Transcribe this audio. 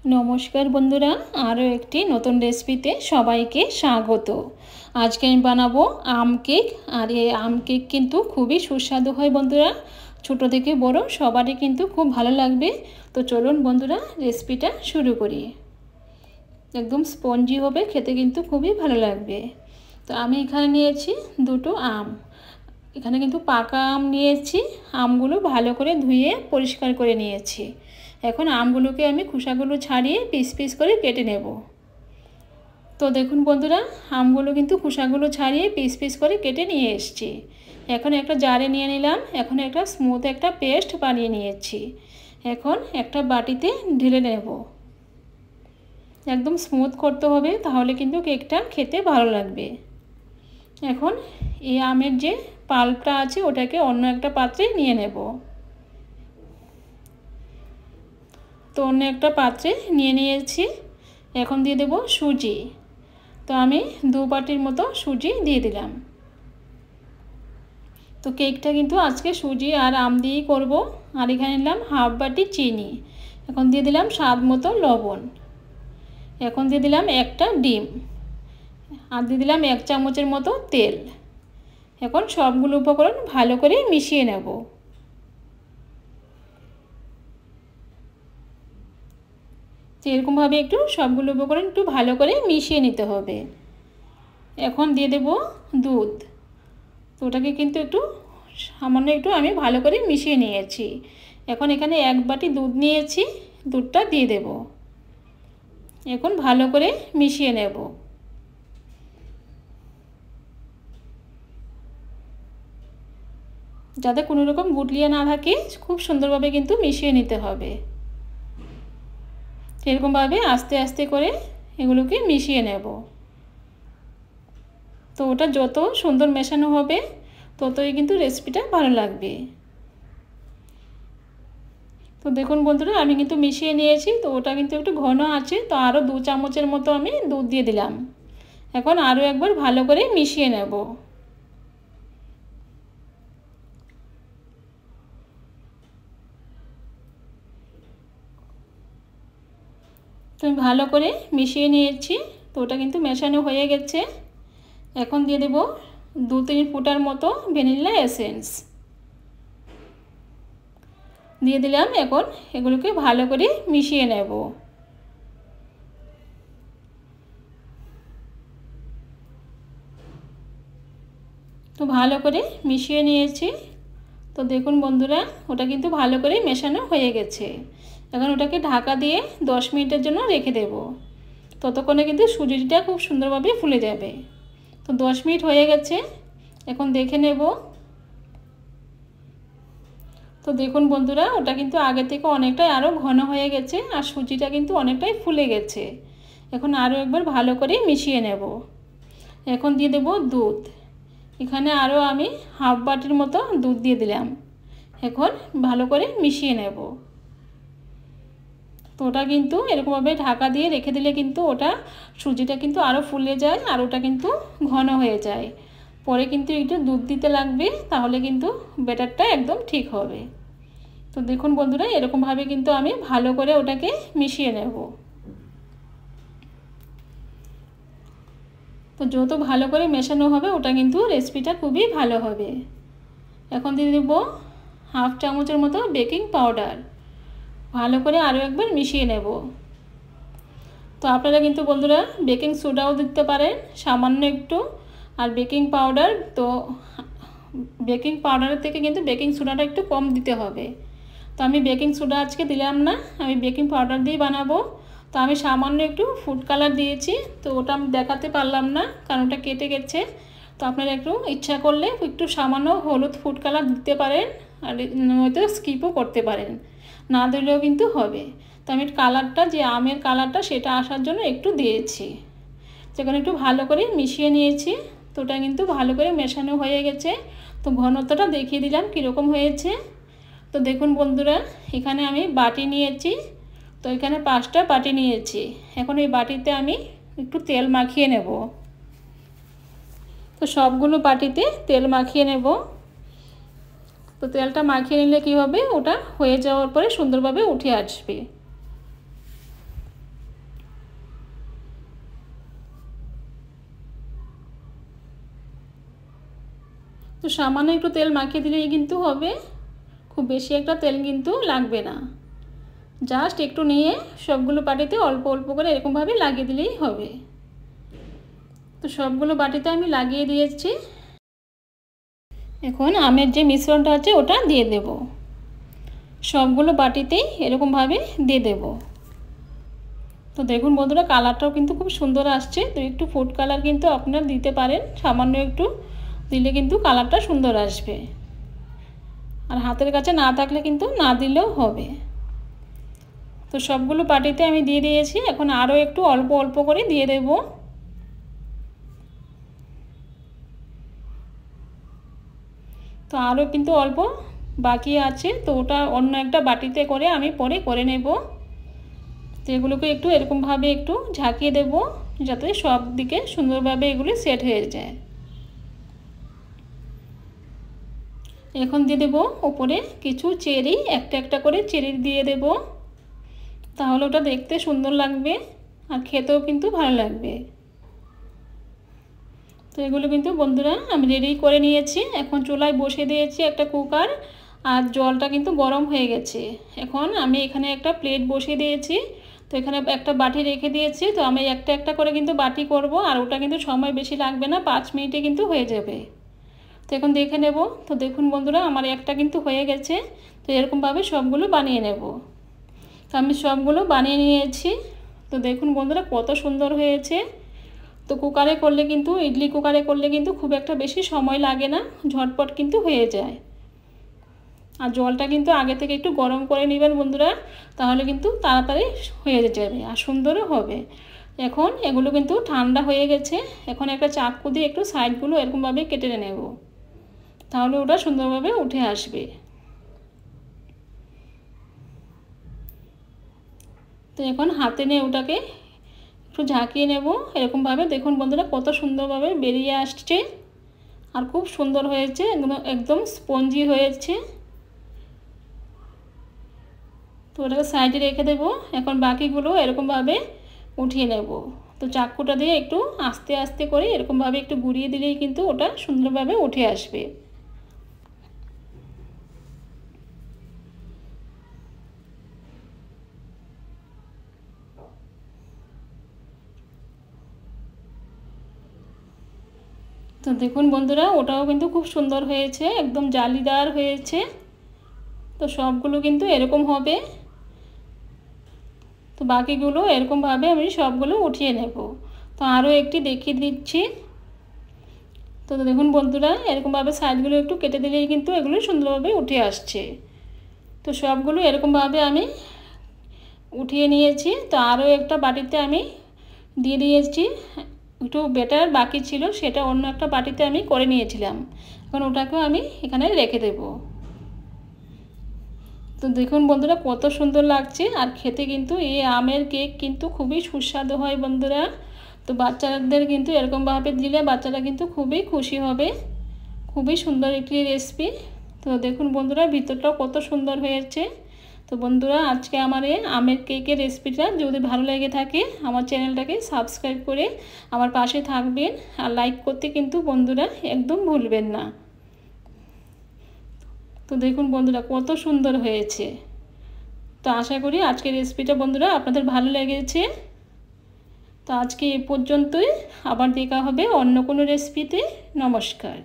নমস্কার বন্ধুরা, আরও একটি নতুন রেসিপিতে সবাইকে স্বাগত। আজকে আমি বানাবো আম কেক। আর এই আম কেক কিন্তু খুবই সুস্বাদু হয় বন্ধুরা, ছোটো থেকে বড় সবারই কিন্তু খুব ভালো লাগবে। তো চলুন বন্ধুরা রেসিপিটা শুরু করি। একদম স্পঞ্জি হবে, খেতে কিন্তু খুবই ভালো লাগবে। তো আমি এখানে নিয়েছি দুটো আম। এখানে কিন্তু পাকা আম নিয়েছি। আমগুলো ভালো করে ধুয়ে পরিষ্কার করে নিয়েছি। এখন আমগুলোকে আমি খোসাগুলো ছাড়িয়ে পিস পিস করে কেটে নেব। তো দেখুন বন্ধুরা, আমগুলো কিন্তু খোসাগুলো ছাড়িয়ে পিস পিস করে কেটে নিয়ে এসেছি। এখন একটা জারে নিয়ে নিলাম। এখন একটা স্মুথ একটা পেস্ট বানিয়ে নিয়েছি। এখন একটা বাটিতে ঢেলে নেব। একদম স্মুথ করতে হবে, তাহলে কিন্তু কেকটা খেতে ভালো লাগবে। এখন এই আমের যে পাল্পটা আছে ওটাকে অন্য একটা পাত্রে নিয়ে নেব। তো অন্য একটা পাত্রে নিয়ে নিয়েছি। এখন দিয়ে দেব সুজি। তো আমি 2 বাটির মতো সুজি দিয়ে দিলাম। তো কেকটা কিন্তু আজকে সুজি আর আম দিয়েই করব। আর এখানে নিলাম হাফ বাটি চিনি। এখন দিয়ে দিলাম স্বাদ মতো লবণ। এখন দিয়ে দিলাম একটা ডিম। আর দিয়ে দিলাম 1 চামচের মতো তেল। এখন সবগুলো উপকরণ ভালো করে মিশিয়ে নেব। এরকমভাবে একটু সবগুলো উপকরণ একটু ভালো করে মিশিয়ে নিতে হবে। এখন দিয়ে দেব দুধ। তো ওটাকে কিন্তু একটু সামান্য একটু আমি ভালো করে মিশিয়ে নিয়েছি। এখন এখানে 1 বাটি দুধ নিয়েছি, দুধটা দিয়ে দেব। এখন ভালো করে মিশিয়ে নেব। যাতে কোনো রকম গুটলিয়ে না থাকে, খুব সুন্দরভাবে কিন্তু মিশিয়ে নিতে হবে। এরকমভাবে আস্তে আস্তে করে এগুলোকে মিশিয়ে নেব। তো ওটা যত সুন্দর মেশানো হবে ততই কিন্তু রেসিপিটা ভালো লাগবে। তো দেখুন বন্ধুরা, আমি কিন্তু মিশিয়ে নিয়েছি। তো ওটা কিন্তু একটু ঘন আছে, তো আরও 2 চামচের মতো আমি দুধ দিয়ে দিলাম। এখন আরও একবার ভালো করে মিশিয়ে নেব। তো আমি ভালো করে মিশিয়ে নিয়েছি। তো ওটা কিন্তু মেশানো হয়ে গেছে। এখন দিয়ে দেব 2-3 ফোঁটার মতো ভ্যানিলা এসেন্স দিয়ে দিলাম। এখন এগুলোকে ভালো করে মিশিয়ে নেব। তো ভালো করে মিশিয়ে নিয়েছি। তো দেখুন বন্ধুরা, ওটা কিন্তু ভালো করে মেশানো হয়ে গেছে। এখন ওটাকে ঢাকা দিয়ে 10 মিনিটের জন্য রেখে দেব। ততক্ষণে কিন্তু সুজিটা খুব সুন্দরভাবে ফুলে যাবে। তো 10 মিনিট হয়ে গেছে। এখন দেখে নেব। তো দেখুন বন্ধুরা, ওটা কিন্তু আগে থেকে অনেকটাই আরও ঘন হয়ে গেছে আর সুজিটা কিন্তু অনেকটাই ফুলে গেছে। এখন আরও একবার ভালো করে মিশিয়ে নেব। এখন দিয়ে দেব দুধ। এখানে আরও আমি হাফ বাটির মতো দুধ দিয়ে দিলাম। এখন ভালো করে মিশিয়ে নেব। তো ওটা কিন্তু এরকমভাবে ঢাকা দিয়ে রেখে দিলে কিন্তু ওটা সুজিটা কিন্তু আরও ফুলে যায় আর ওটা কিন্তু ঘন হয়ে যায়। পরে কিন্তু একটু দুধ দিতে লাগবে, তাহলে কিন্তু ব্যাটারটা একদম ঠিক হবে। তো দেখুন বন্ধুরা, এরকমভাবে কিন্তু আমি ভালো করে ওটাকে মিশিয়ে নেব। তো যত ভালো করে মেশানো হবে ওটা কিন্তু রেসিপিটা খুবই ভালো হবে। এখন দিয়ে দেব হাফ চামচের মতো বেকিং পাউডার। ভালো করে আরও একবার মিশিয়ে নেব। তো আপনারা কিন্তু বন্ধুরা বেকিং সোডাও দিতে পারেন সামান্য একটু। আর বেকিং পাউডার, তো বেকিং পাউডারের থেকে কিন্তু বেকিং সোডাটা একটু কম দিতে হবে। তো আমি বেকিং সোডা আজকে দিলাম না, আমি বেকিং পাউডার দিয়ে বানাবো। তো আমি সামান্য একটু ফুড কালার দিয়েছি। তো ওটা আমি দেখাতে পারলাম না, কারণ ওটা কেটে গেছে। তো আপনারা একটু ইচ্ছা করলে একটু সামান্য হলুদ ফুড কালার দিতে পারেন, আর হয়তো স্কিপও করতে পারেন, না দিলেও কিন্তু হবে। তো আমি কালারটা, যে আমের কালারটা, সেটা আসার জন্য একটু দিয়েছি। সেখানে একটু ভালো করে মিশিয়ে নিয়েছি। তো ওটা কিন্তু ভালো করে মেশানো হয়ে গেছে। তো ঘনত্বটা দেখিয়ে দিলাম কীরকম হয়েছে। তো দেখুন বন্ধুরা, এখানে আমি বাটি নিয়েছি। তো এখানে 5টা বাটি নিয়েছি। এখন এই বাটিতে আমি একটু তেল মাখিয়ে নেব। তো সবগুলো বাটিতে তেল মাখিয়ে নেব। তো তেলটা মাখিয়ে নিলে কী হবে, ওটা হয়ে যাওয়ার পরে সুন্দরভাবে উঠে আসবে। তো সামান্য একটু তেল মাখিয়ে দিলেই কিন্তু হবে, খুব বেশি একটা তেল কিন্তু লাগবে না। জাস্ট একটু নিয়ে সবগুলো বাটিতে অল্প অল্প করে এরকমভাবে লাগিয়ে দিলেই হবে। তো সবগুলো বাটিতে আমি লাগিয়ে দিয়েছি। এখন আমের যে মিশ্রণটা আছে ওটা দিয়ে দেব, সবগুলো বাটিতেই এরকমভাবে দিয়ে দেব। তো দেখুন বন্ধুরা, কালারটাও কিন্তু খুব সুন্দর আসছে। তো একটু ফুড কালার কিন্তু আপনারা দিতে পারেন, সামান্য একটু দিলে কিন্তু কালারটা সুন্দর আসবে। আর হাতের কাছে না থাকলে কিন্তু না দিলেও হবে। তো সবগুলো বাটিতে আমি দিয়ে দিয়েছি। এখন আরও একটু অল্প অল্প করে দিয়ে দেব। তো আরও কিন্তু অল্প বাকি আছে, তো ওটা অন্য একটা বাটিতে করে আমি পরে করে নেব। তো এগুলোকে একটু এরকমভাবে একটু ঝাঁকিয়ে দেব, যাতে সব দিকে সুন্দরভাবে এগুলি সেট হয়ে যায়। এখন দিয়ে দেব উপরে কিছু চেরি, একটা একটা করে চেরি দিয়ে দেব, তাহলে ওটা দেখতে সুন্দর লাগবে আর খেতেও কিন্তু ভালো লাগবে। তো এগুলো কিন্তু বন্ধুরা আমি রেডি করে নিয়েছি। এখন চুলায় বসিয়ে দিয়েছি একটা কুকার, আর জলটা কিন্তু গরম হয়ে গেছে। এখন আমি এখানে একটা প্লেট বসিয়ে দিয়েছি, তো এখানে একটা বাটি রেখে দিয়েছি। তো আমি একটা একটা করে কিন্তু বাটি করব, আর ওটা কিন্তু সময় বেশি লাগবে না, 5 মিনিটে কিন্তু হয়ে যাবে। তো এখন দেখে নেব। তো দেখুন বন্ধুরা, আমার একটা কিন্তু হয়ে গেছে। তো এরকমভাবে সবগুলো বানিয়ে নেব। তো আমি সবগুলো বানিয়ে নিয়েছি। তো দেখুন বন্ধুরা কত সুন্দর হয়েছে। তো কুকারে করলে কিন্তু, ইডলি কুকারে করলে কিন্তু খুব একটা বেশি সময় লাগে না, ঝটপট কিন্তু হয়ে যায়। আর জলটা কিন্তু আগে থেকে একটু গরম করে নেবেন বন্ধুরা, তাহলে কিন্তু তাড়াতাড়ি হয়ে যাবে আর সুন্দরও হবে। এখন এগুলো কিন্তু ঠান্ডা হয়ে গেছে। এখন একটা চাকু দিয়ে একটু সাইডগুলো এরকমভাবে কেটে নেব, তাহলে ওটা সুন্দরভাবে উঠে আসবে। তো এখন হাতে নিয়ে ওটাকে একটু ঝাঁকিয়ে নেব এরকমভাবে। দেখুন বন্ধুরা কত সুন্দরভাবে বেরিয়ে আসছে আর খুব সুন্দর হয়েছে, একদম স্পঞ্জি হয়েছে। তো ওটাকে সাইডে রেখে দেব। এখন বাকিগুলো এরকমভাবে উঠিয়ে নেব। তো চাকুটা দিয়ে একটু আস্তে আস্তে করে এরকমভাবে একটু ঘুরিয়ে দিলেই কিন্তু ওটা সুন্দরভাবে উঠে আসবে। তো দেখুন বন্ধুরা ওটাও কিন্তু খুব সুন্দর হয়েছে, একদম জালিদার হয়েছে। তো সবগুলো কিন্তু এরকম হবে। তো বাকিগুলো এরকমভাবে আমি সবগুলো উঠিয়ে নেব। তো আরও একটি দেখিয়ে দিচ্ছি। তো দেখুন বন্ধুরা এরকমভাবে সাইডগুলো একটু কেটে দিলেই কিন্তু এগুলো সুন্দরভাবে উঠে আসছে। তো সবগুলো এরকমভাবে আমি উঠিয়ে নিয়েছি। তো আরও একটা বাটিতে আমি দিয়ে দিয়েছি, একটু বেটার বাকি ছিল, সেটা অন্য একটা বাটিতে আমি করে নিয়েছিলাম। এখন ওটাকেও আমি এখানে রেখে দেব। তো দেখুন বন্ধুরা কত সুন্দর লাগছে, আর খেতে কিন্তু এই আমের কেক কিন্তু খুবই সুস্বাদু হয় বন্ধুরা। তো বাচ্চাদের কিন্তু এরকমভাবে দিলে বাচ্চারা কিন্তু খুবই খুশি হবে। খুবই সুন্দর একটি রেসিপি। তো দেখুন বন্ধুরা ভিতরটাও কত সুন্দর হয়েছে। তো বন্ধুরা আজকে আমার এই আমের কেকের রেসিপিটা যদি ভালো লেগে থাকে আমার চ্যানেলটাকে সাবস্ক্রাইব করে আমার পাশে থাকবেন, আর লাইক করতে কিন্তু বন্ধুরা একদম ভুলবেন না। তো দেখুন বন্ধুরা কত সুন্দর হয়েছে। তো আশা করি আজকের রেসিপিটা বন্ধুরা আপনাদের ভালো লেগেছে। তো আজকে এ পর্যন্তই, আবার দেখা হবে অন্য কোনো রেসিপিতে। নমস্কার।